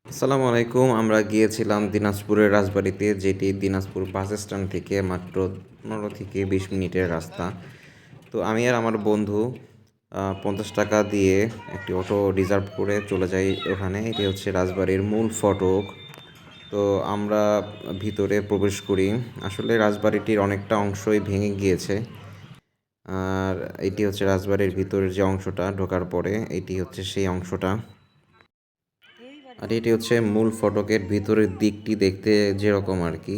আসসালামু আলাইকুম। আমরা গিয়েছিলাম দিনাজপুরের রাজবাড়িতে, যেটি দিনাজপুর বাস স্ট্যান্ড থেকে মাত্র 15 থেকে 20 মিনিটের রাস্তা। তো আমি আর আমার বন্ধু 50 টাকা দিয়ে একটি অটো রিজার্ভ করে চলে যাই ওখানে। এটি হচ্ছে রাজবাড়ির মূল ফটক। তো আমরা ভিতরে প্রবেশ করি। আসলে রাজবাড়িটির অনেকটা অংশই ভেঙে গিয়েছে। আর এটি হচ্ছে রাজবাড়ির ভিতরের যে অংশটা, ঢোকার পরে এটি হচ্ছে সেই অংশটা। আর এটি হচ্ছে মূল ফটকের ভিতরের দিকটি দেখতে যেরকম আর কি।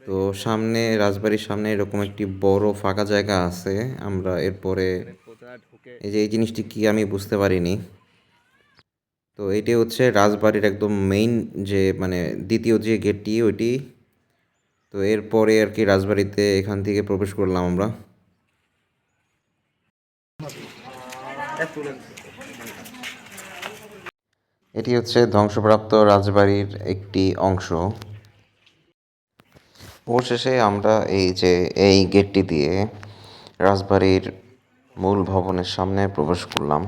তো সামনে রাজবাড়ির সামনে এরকম একটি বড় ফাঁকা জায়গা আছে। আমরা এরপরে এই জিনিসটি কি আমি বুঝতে পারিনি। তো এটি হচ্ছে রাজবাড়ির একদম মেইন যে মানে দ্বিতীয় যে গেটটি ওইটি। তো এরপরে আর কি রাজবাড়িতে এখান থেকে প্রবেশ করলাম আমরা। এটি হচ্ছে ধ্বংসপ্রাপ্ত রাজবাড়ির একটি অংশ। অবশেষে আমরা এই গেটটি দিয়ে রাজবাড়ির মূল ভবনের সামনে প্রবেশ করলাম।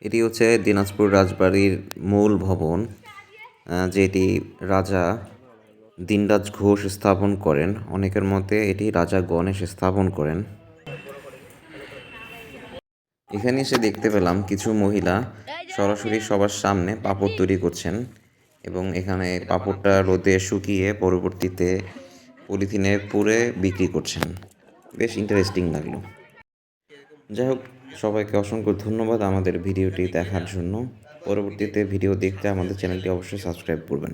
এটি হচ্ছে দিনাজপুর রাজবাড়ির মূল ভবন, যেটি রাজা দিনরাজ ঘোষ স্থাপন করেন। অনেকের মতে এটি রাজা গণেশ স্থাপন করেন। এখানে এসে দেখতে পেলাম কিছু মহিলা সরাসরি সবার সামনে পাঁপড় তৈরি করছেন, এবং এখানে পাঁপড়টা রোদে শুকিয়ে পরবর্তীতে পলিথিনে পুরে বিক্রি করছেন। বেশ ইন্টারেস্টিং লাগলো। যাই হোক, সবাইকে অসংখ্য ধন্যবাদ আমাদের ভিডিওটি দেখার জন্য। পরবর্তীতে ভিডিও দেখতে আমাদের চ্যানেলটি অবশ্যই সাবস্ক্রাইব করবেন।